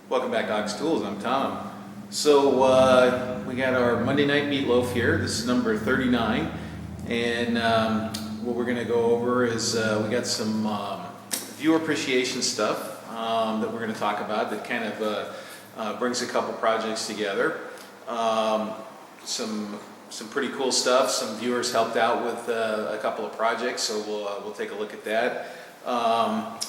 Welcome back to Ox Tools. I'm Tom. So we got our Monday night meatloaf here. This is number 39, and what we're going to go over is we got some viewer appreciation stuff that we're going to talk about that kind of brings a couple projects together. Some pretty cool stuff. Some viewers helped out with a couple of projects, so we'll take a look at that.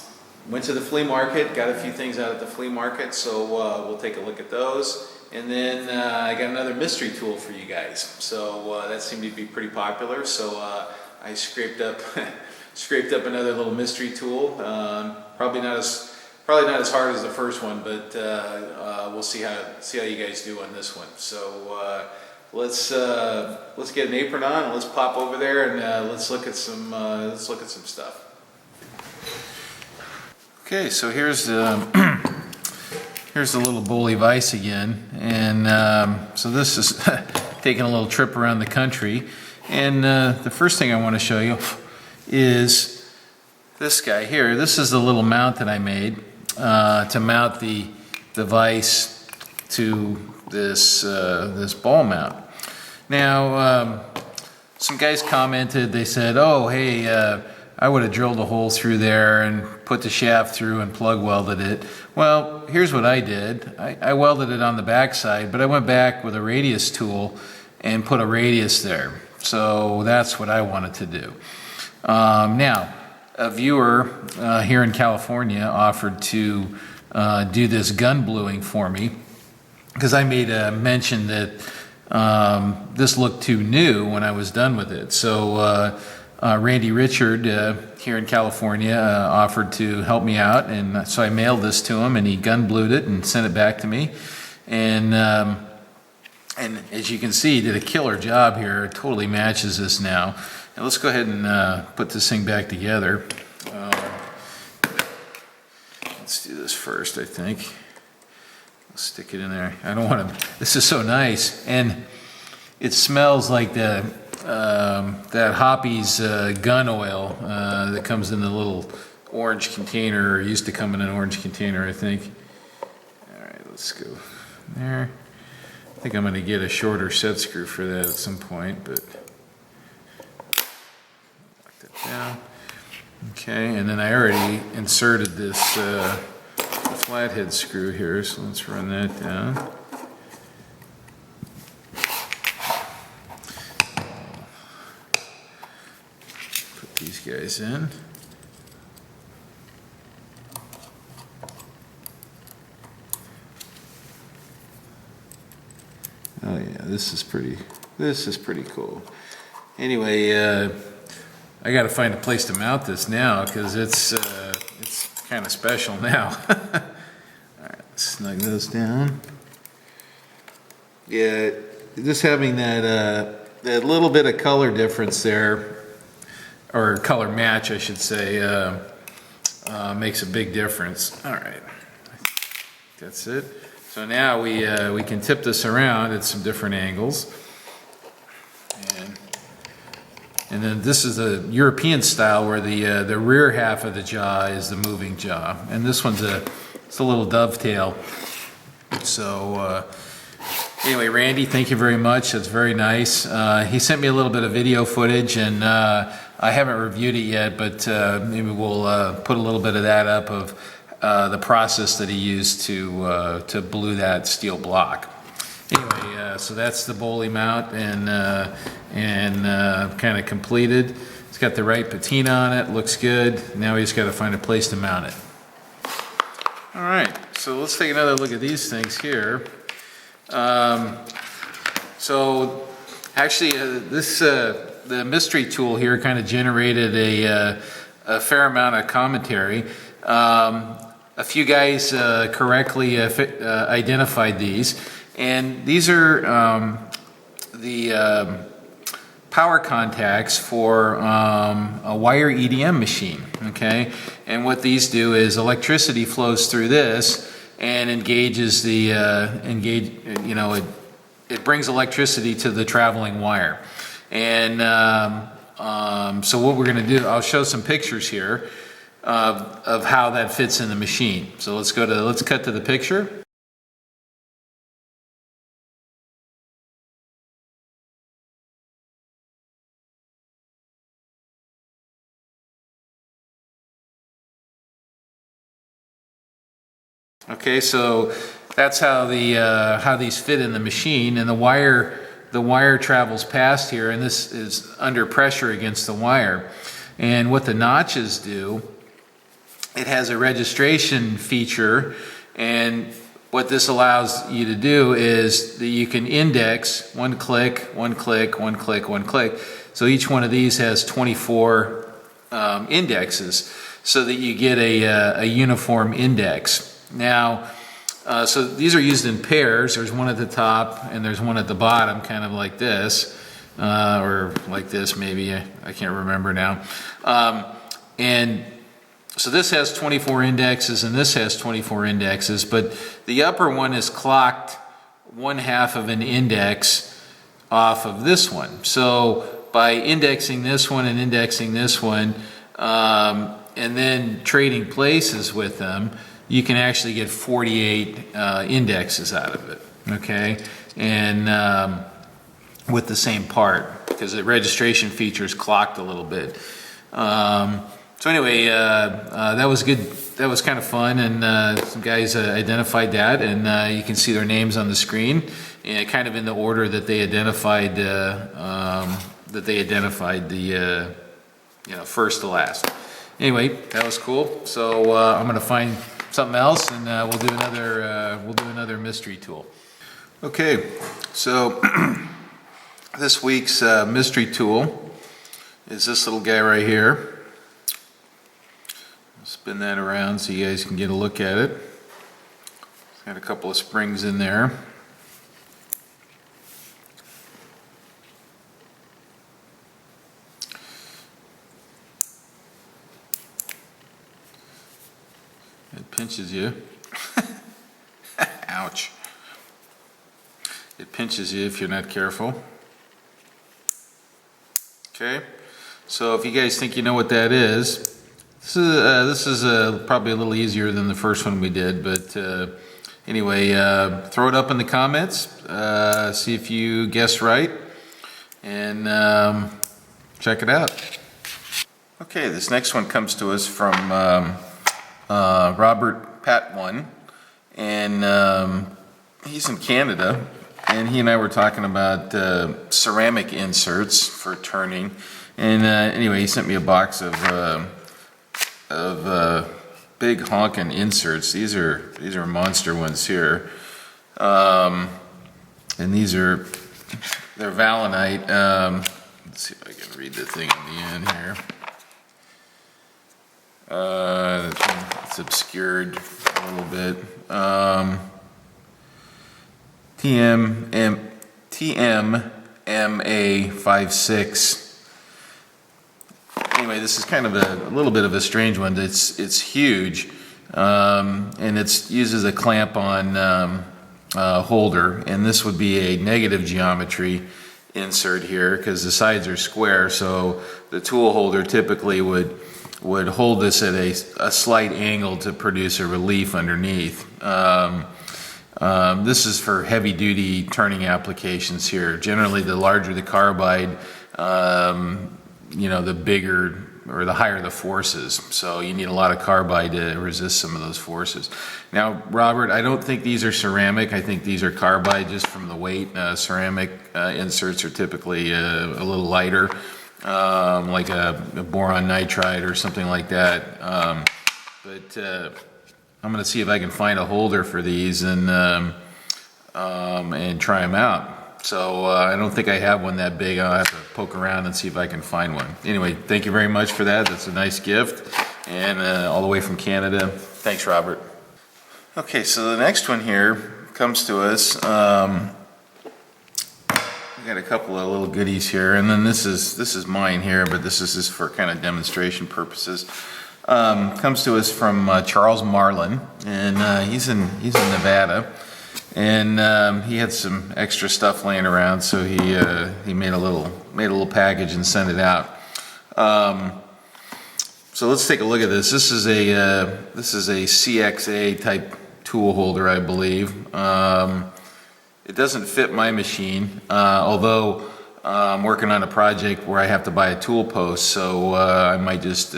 Went to the flea market, got a few things out at the flea market, so we'll take a look at those. And then I got another mystery tool for you guys. So that seemed to be pretty popular, so I scraped up another little mystery tool. Probably not as hard as the first one, but we'll see how you guys do on this one. So let's get an apron on and let's pop over there and let's look at some stuff. Okay, so here's the little Bully Vise again, and so this is taking a little trip around the country, and the first thing I want to show you is this guy here. This is the little mount that I made to mount the Vise to this ball mount. Now, some guys commented. They said, "Oh, hey, I would have drilled a hole through there and put the shaft through and plug welded it." Well, here's what I did. I welded it on the back side, but I went back with a radius tool and put a radius there. So that's what I wanted to do. Now, a viewer here in California offered to do this gun bluing for me because I made a mention that this looked too new when I was done with it. So Randy Richard here in California offered to help me out, and so I mailed this to him, and he gun blued it and sent it back to me. And as you can see, he did a killer job here. It totally matches this now. Now let's go ahead and put this thing back together. Let's do this first, I think. Let's stick it in there. I don't want to. This is so nice, and it smells like that Hoppy's gun oil that comes in the little orange container, or used to come in an orange container, I think. All right, let's go there. I think I'm going to get a shorter set screw for that at some point, but lock that down. Okay, and then I already inserted this flathead screw here, so let's run that down. These guys in. Oh yeah, this is pretty cool. Anyway, I got to find a place to mount this now because it's kind of special now. All right, let's snug those down. Yeah, just having that little bit of color difference there, or color match, I should say, makes a big difference. All right, that's it. So now we can tip this around at some different angles, and then this is a European style where the rear half of the jaw is the moving jaw, and this one's it's a little dovetail. So anyway, Randy, thank you very much. That's very nice. He sent me a little bit of video footage, and I haven't reviewed it yet, but maybe we'll put a little bit of that up of the process that he used to blue that steel block. Anyway, so that's the Bully mount, and kind of completed. It's got the right patina on it. Looks good. Now we just got to find a place to mount it. All right, so let's take another look at these things here. So actually, the mystery tool here kind of generated a fair amount of commentary. A few guys correctly identified these, and these are the power contacts for a wire EDM machine. Okay, and what these do is electricity flows through this and engages the it brings electricity to the traveling wire. And so what we're going to do, I'll show some pictures here of how that fits in the machine. So let's cut to the picture. Okay, so that's how how these fit in the machine, and the wire travels past here, and this is under pressure against the wire. And what the notches do, it has a registration feature, and what this allows you to do is that you can index one click, one click, one click, one click. So each one of these has 24 indexes, so that you get a uniform index. Now, so these are used in pairs. There's one at the top and there's one at the bottom, kind of like this, or like this maybe, I can't remember now. And so this has 24 indexes and this has 24 indexes, but the upper one is clocked 1/2 of an index off of this one. So by indexing this one and indexing this one, and then trading places with them, you can actually get 48 indexes out of it, okay? And with the same part, because the registration feature is clocked a little bit. So anyway, that was good. That was kind of fun, and some guys identified that, and you can see their names on the screen, and kind of in the order that they identified the first to last. Anyway, that was cool. So I'm going to find something else, and we'll do another mystery tool. Okay, so this week's mystery tool is this little guy right here. I'll spin that around so you guys can get a look at it. It's got a couple of springs in there. It pinches you. Ouch. It pinches you if you're not careful. Okay, so if you guys think you know what that is, this is probably a little easier than the first one we did, but anyway, throw it up in the comments, see if you guess right, and check it out. Okay, this next one comes to us from Robert Pat1, and he's in Canada, and he and I were talking about ceramic inserts for turning, and anyway, he sent me a box of big honkin' inserts. These are monster ones here, and they're Valinite. Let's see if I can read the thing on the end here. It's obscured a little bit. TMMA56. Anyway, this is kind of a little bit of a strange one. It's huge, and it uses a clamp-on holder, and this would be a negative geometry insert here because the sides are square. So the tool holder typically would hold this at a slight angle to produce a relief underneath. This is for heavy-duty turning applications here. Generally, the larger the carbide, the bigger or the higher the forces. So you need a lot of carbide to resist some of those forces. Now, Robert, I don't think these are ceramic. I think these are carbide just from the weight. Ceramic inserts are typically a little lighter, like a boron nitride or something like that. But I'm going to see if I can find a holder for these and try them out. So I don't think I have one that big. I'll have to poke around and see if I can find one. Anyway, thank you very much for that. That's a nice gift, and all the way from Canada. Thanks, Robert. Okay, so the next one here comes to us. We got a couple of little goodies here, and then this is mine here, but this is just for kind of demonstration purposes. Comes to us from Charles Marlin, and he's in Nevada, and he had some extra stuff laying around, so he made a little package and sent it out. So let's take a look at this. This is a CXA type tool holder, I believe. It doesn't fit my machine, although I'm working on a project where I have to buy a tool post, so I might just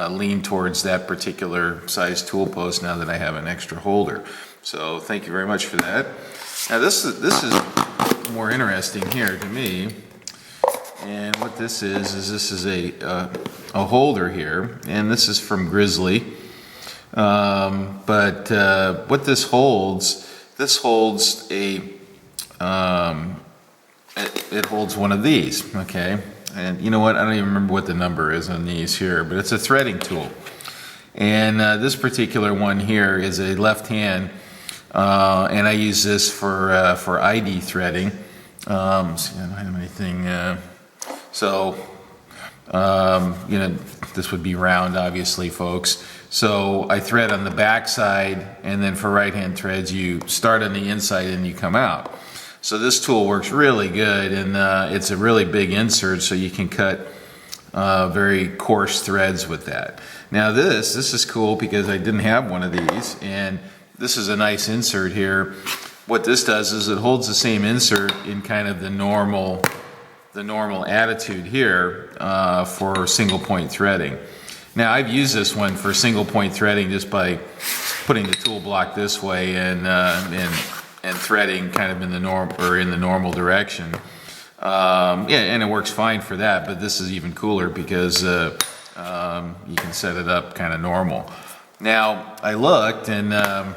lean towards that particular size tool post now that I have an extra holder. So thank you very much for that. Now this is more interesting here to me. And what this is a holder here, and this is from Grizzly. What this holds a it holds one of these, okay? And you know what? I don't even remember what the number is on these here, but it's a threading tool. And this particular one here is a left hand, and I use this for ID threading. See, I don't have anything. You know, this would be round, obviously, folks. So I thread on the back side, and then for right-hand threads, you start on the inside and you come out. So this tool works really good, and it's a really big insert, so you can cut very coarse threads with that. Now this is cool because I didn't have one of these, and this is a nice insert here. What this does is it holds the same insert in kind of the normal attitude here for single point threading. Now I've used this one for single point threading just by putting the tool block this way and threading kind of in the normal direction. Yeah, and it works fine for that, but this is even cooler because you can set it up kind of normal. Now I looked, and I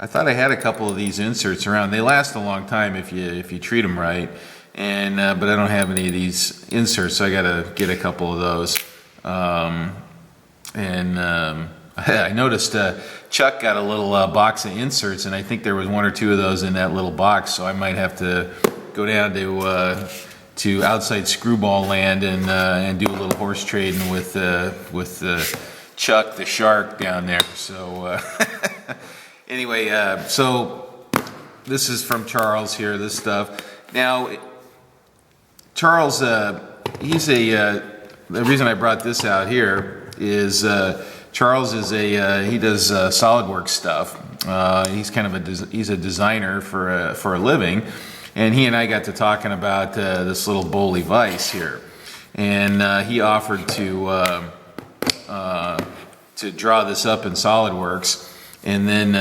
thought I had a couple of these inserts around. They last a long time if you treat them right, and but I don't have any of these inserts, so I got to get a couple of those. I noticed Chuck got a little box of inserts, and I think there was one or two of those in that little box, so I might have to go down to outside Screwball Land and do a little horse trading with Chuck the shark down there. So anyway, so this is from Charles here, this stuff. Now Charles, the reason I brought this out here is Charles is he does SolidWorks stuff. He's kind of he's a designer for a living, and he and I got to talking about this little Boley Vise here, and he offered to draw this up in SolidWorks, and then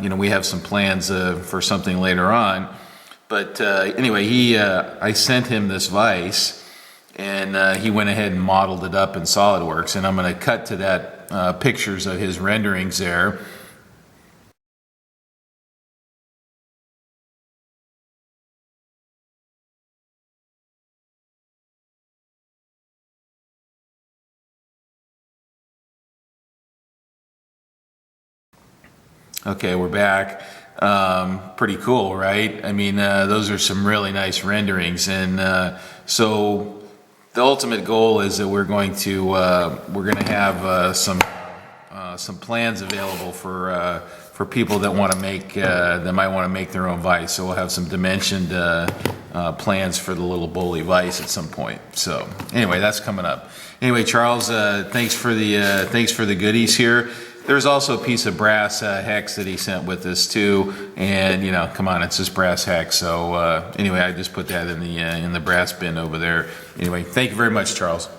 you know, we have some plans for something later on. But anyway, I sent him this vise, and he went ahead and modeled it up in SolidWorks, and I'm going to cut to that pictures of his renderings there. Okay, we're back. Pretty cool, right? I mean, those are some really nice renderings, and so the ultimate goal is that we're going to have some plans available for people that want to make that might want to make their own vise. So we'll have some dimensioned plans for the little Boley vise at some point. So anyway, that's coming up. Anyway, Charles, thanks for the goodies here. There's also a piece of brass hex that he sent with this too, and you know, come on, it's just brass hex. So anyway, I just put that in the brass bin over there. Anyway, thank you very much, Charles.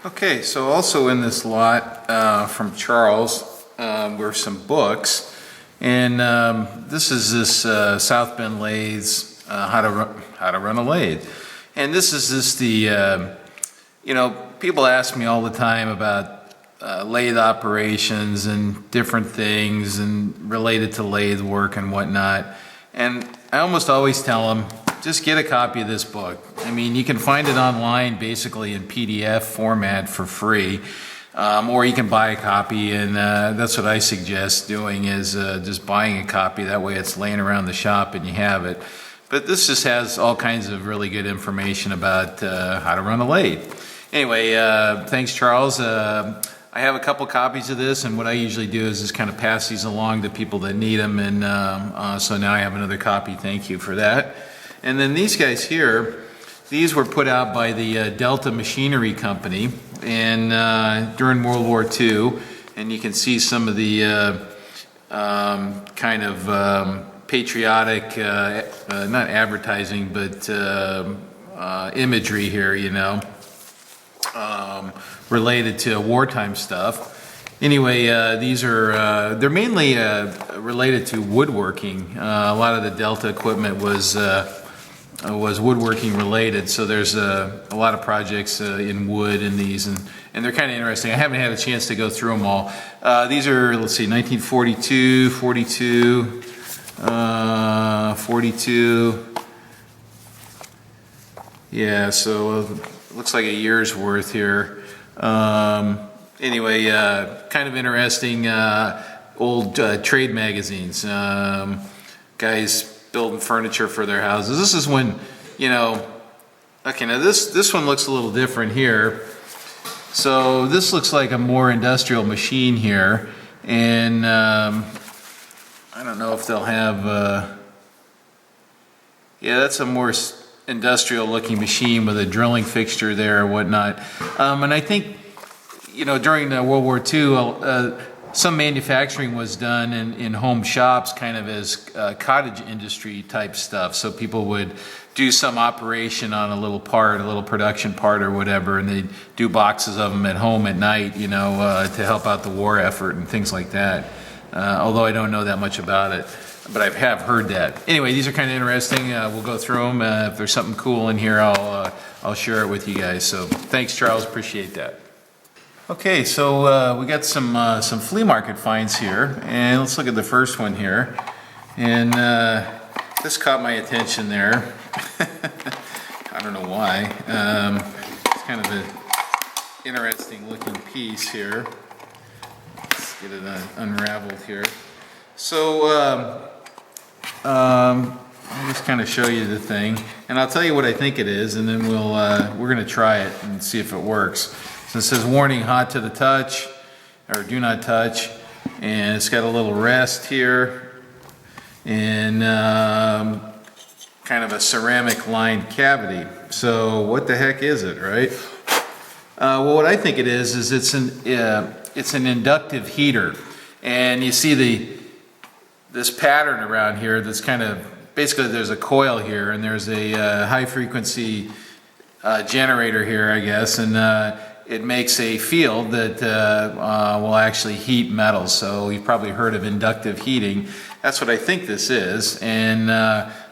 Okay, so also in this lot from Charles were some books, and this is South Bend Lathes, how to run a lathe, and this is just the you know, people ask me all the time about lathe operations and different things and related to lathe work and whatnot, and I almost always tell them, just get a copy of this book. I mean, you can find it online basically in PDF format for free, or you can buy a copy, and that's what I suggest doing, is just buying a copy. That way it's laying around the shop and you have it. But this just has all kinds of really good information about how to run a lathe. Anyway, thanks, Charles. I have a couple copies of this, and what I usually do is just kind of pass these along to people that need them, and so now I have another copy. Thank you for that. And then these guys here, these were put out by the Delta Machinery Company, and during World War II, and you can see some of the kind of patriotic, not advertising, but imagery here, you know, related to wartime stuff. Anyway, these are, they're mainly related to woodworking. A lot of the Delta equipment was woodworking related, so there's a lot of projects in wood in these, and they're kind of interesting. I haven't had a chance to go through them all. These are, let's see, 1942, 42, 42. Yeah, so it looks like a year's worth here. Anyway, kind of interesting old trade magazines. Guys building furniture for their houses. This is when, you know, okay, now this one looks a little different here. So this looks like a more industrial machine here, and I don't know if they'll have, yeah, that's a more industrial looking machine with a drilling fixture there or whatnot. And I think, you know, during World War II, some manufacturing was done in home shops, kind of as cottage industry type stuff. So people would do some operation on a little part, a little production part or whatever, and they'd do boxes of them at home at night, you know, to help out the war effort and things like that. Although I don't know that much about it, but I have heard that. Anyway, these are kind of interesting. We'll go through them. If there's something cool in here, I'll share it with you guys. So thanks, Charles. Appreciate that. Okay, so we got some flea market finds here, and let's look at the first one here. And this caught my attention there. I don't know why. It's kind of an interesting looking piece here. Let's get it unraveled here. So I'll just kind of show you the thing, and I'll tell you what I think it is, and then we're going to try it and see if it works. So it says warning, hot to the touch, or do not touch, and it's got a little rest here, and kind of a ceramic lined cavity. So what the heck is it, right? Well, what I think it is it's an inductive heater, and you see this pattern around here that's kind of, basically there's a coil here, and there's a high frequency generator here, I guess, and it makes a field that will actually heat metals. So you've probably heard of inductive heating. That's what I think this is, and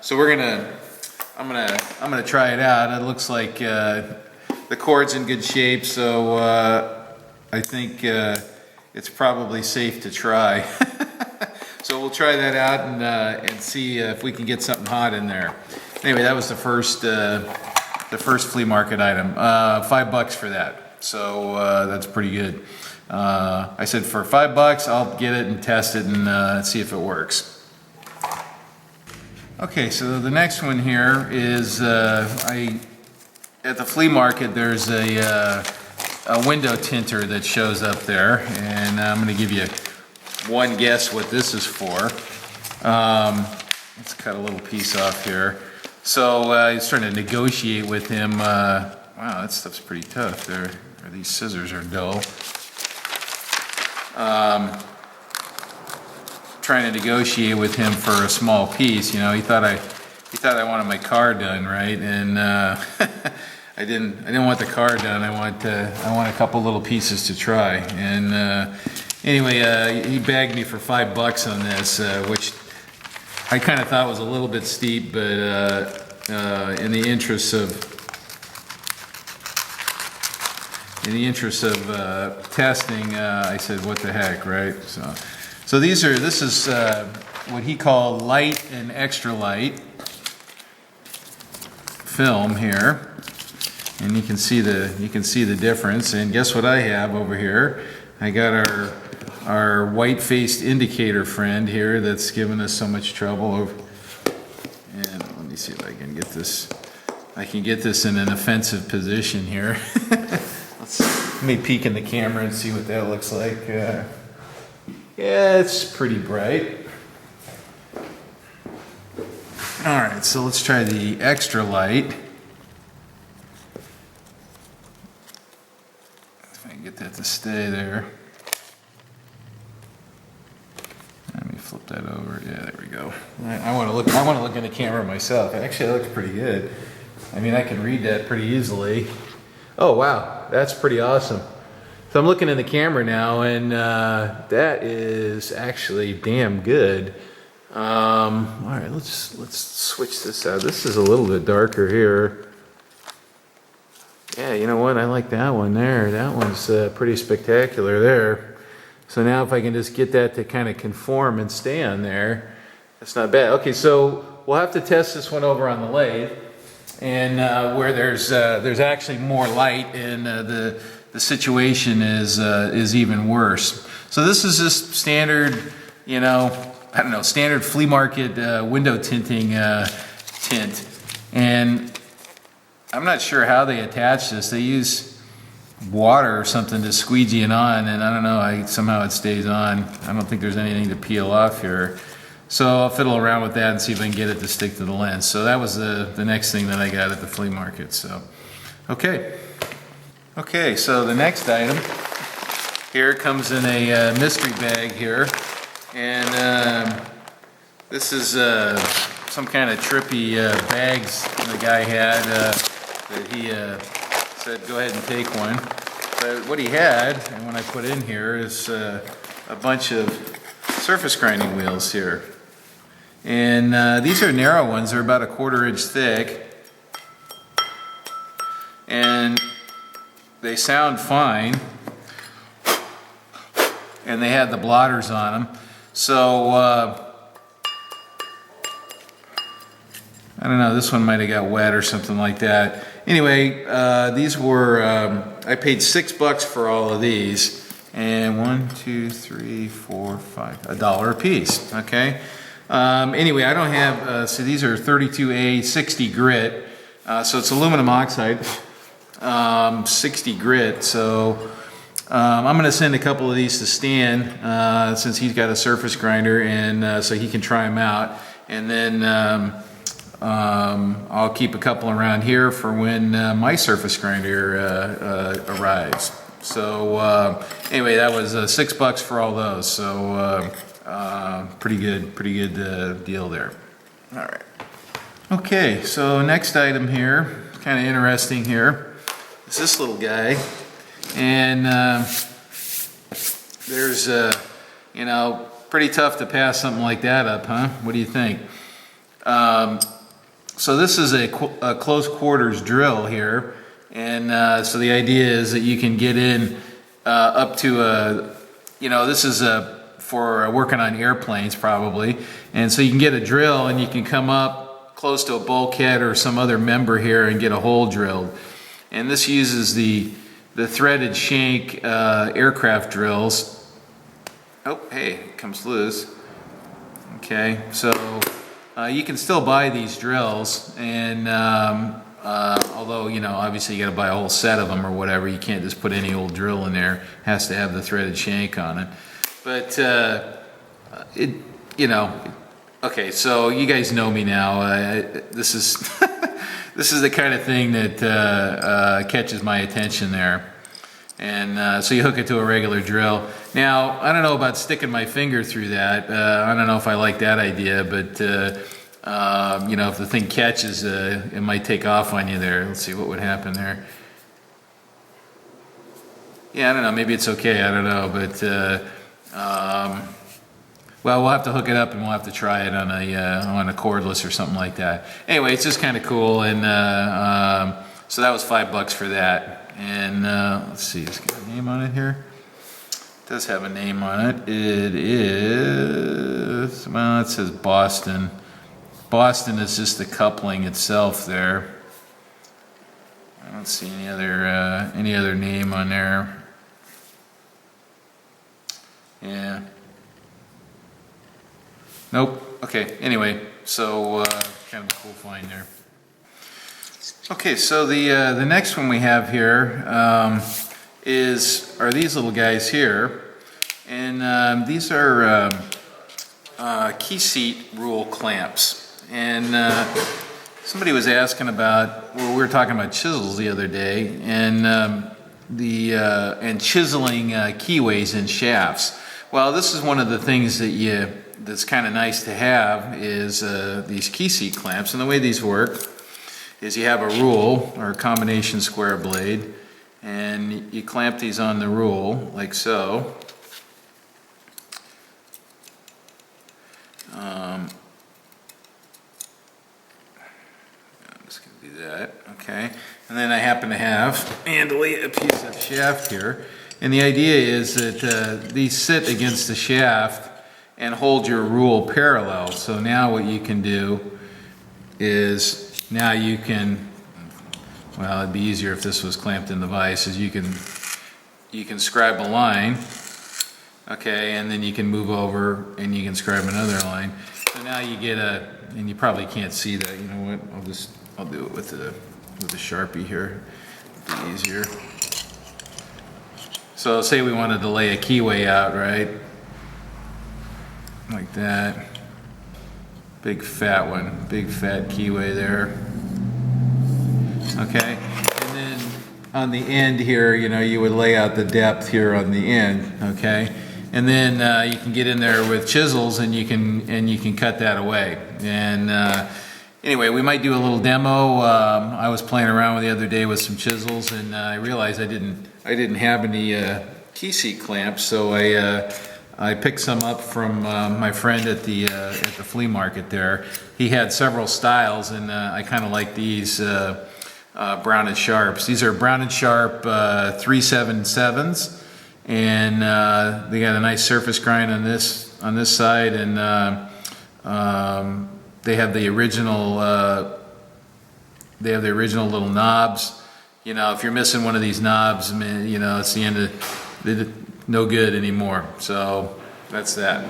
so I'm gonna try it out. It looks like the cord's in good shape, so I think it's probably safe to try. So we'll try that out and see if we can get something hot in there. Anyway, that was the first flea market item. $5 for that. So that's pretty good. I said for $5, I'll get it and test it and see if it works. Okay, so the next one here is at the flea market. There's a window tinter that shows up there, and I'm going to give you one guess what this is for. Let's cut a little piece off here. So I was trying to negotiate with him. Wow, that stuff's pretty tough. These scissors are dull. Trying to negotiate with him for a small piece. You know, he thought I wanted my car done, right? And I didn't want the car done. I want a couple little pieces to try. And anyway, he bagged me for $5 on this, which I kind of thought was a little bit steep, but in the interest of testing, I said, what the heck, right? So this is what he called light and extra light film here, and you can see the difference. And guess what I have over here? I got our white-faced indicator friend here that's given us so much trouble. And let me see if I can get this. I can get this in an offensive position here. Let me peek in the camera and see what that looks like. Yeah, it's pretty bright. All right, so let's try the extra light. If I can get that to stay there. Let me flip that over. Yeah, there we go. I want to look in the camera myself. Actually, that looks pretty good. I mean, I can read that pretty easily. Oh, wow, that's pretty awesome. So I'm looking in the camera now, and that is actually damn good. All right, let's switch this out. This is a little bit darker here. Yeah, you know what? I like that one there. That one's pretty spectacular there. So now if I can just get that to kind of conform and stay on there, that's not bad. Okay, so we'll have to test this one over on the lathe, and where there's actually more light, and the situation is even worse. So this is just standard, you know, I don't know, standard flea market window tinting tint, and I'm not sure how they attach this. They use water or something to squeegee it on, and I don't know, somehow it stays on. I don't think there's anything to peel off here. So I'll fiddle around with that and see if I can get it to stick to the lens. So that was the next thing that I got at the flea market. So, okay. Okay, so the next item here comes in a mystery bag here. And this is some kind of trippy bags the guy had that he said go ahead and take one. But what he had, and when I put in here, is a bunch of surface grinding wheels here. And these are narrow ones. They're about 1/4 inch thick. And they sound fine. And they had the blotters on them. So, I don't know, this one might have got wet or something like that. Anyway, these were, I paid $6 for all of these. And 1, 2, 3, 4, 5, $1 a piece, okay? Anyway, I don't have, so these are 32A 60 grit. So it's aluminum oxide, 60 grit. So I'm going to send a couple of these to Stan since he's got a surface grinder, and so he can try them out. And then I'll keep a couple around here for when my surface grinder arrives. So anyway, that was $6 for all those. So pretty good deal there. All right. Okay, so next item here, kind of interesting here, is this little guy. And there's, you know, pretty tough to pass something like that up, huh? What do you think? So this is a close quarters drill here. And so the idea is that you can get in up to a, you know, this is for working on airplanes probably. And so you can get a drill and you can come up close to a bulkhead or some other member here and get a hole drilled. And this uses the threaded shank aircraft drills. Oh, hey, it comes loose. Okay, so you can still buy these drills, and although, you know, obviously you got to buy a whole set of them or whatever. You can't just put any old drill in there. It has to have the threaded shank on it. But it, you know, okay, so you guys know me now. This is this is the kind of thing that catches my attention there. And so you hook it to a regular drill. Now, I don't know about sticking my finger through that. I don't know if I like that idea, but you know, if the thing catches, it might take off on you there. Let's see what would happen there. Yeah, I don't know, maybe it's okay, I don't know, but well, we'll have to hook it up and we'll have to try it on a cordless or something like that. Anyway, it's just kind of cool, and so that was $5 for that. And let's see, it's got a name on it here. It does have a name on it. It is, well, it says Boston. Boston is just the coupling itself there. I don't see any other name on there. Yeah. Nope. Okay. Anyway, so kind of a cool find there. Okay, so the next one we have here are these little guys here, and these are key seat rule clamps. And somebody was asking about, well, we were talking about chisels the other day, and and chiseling keyways in shafts. Well, this is one of the things that's kind of nice to have is these key seat clamps. And the way these work is you have a rule or a combination square blade, and you clamp these on the rule like so. I'm just going to do that, okay. And then I happen to have handily a piece of shaft here, and the idea is that these sit against the shaft and hold your rule parallel. So now what you can do is, now you can, well, it'd be easier if this was clamped in the vise, is you can scribe a line, okay, and then you can move over and you can scribe another line. So now you get a, and you probably can't see that, you know what, I'll do it with a Sharpie here, it'll be easier. So say we wanted to lay a keyway out, right? Like that. Big fat one, big fat keyway there. Okay, and then on the end here, you know, you would lay out the depth here on the end, okay? And then you can get in there with chisels and you can cut that away. And anyway, we might do a little demo. I was playing around with the other day with some chisels, and I realized I didn't have any key seat clamps, so I picked some up from my friend at the flea market there. He had several styles, and I kind of like these Brown and Sharps. These are Brown and Sharp 377s, and they got a nice surface grind on this side, and they have the original little knobs. You know, if you're missing one of these knobs, I mean, you know, it's the end of no good anymore. So that's that.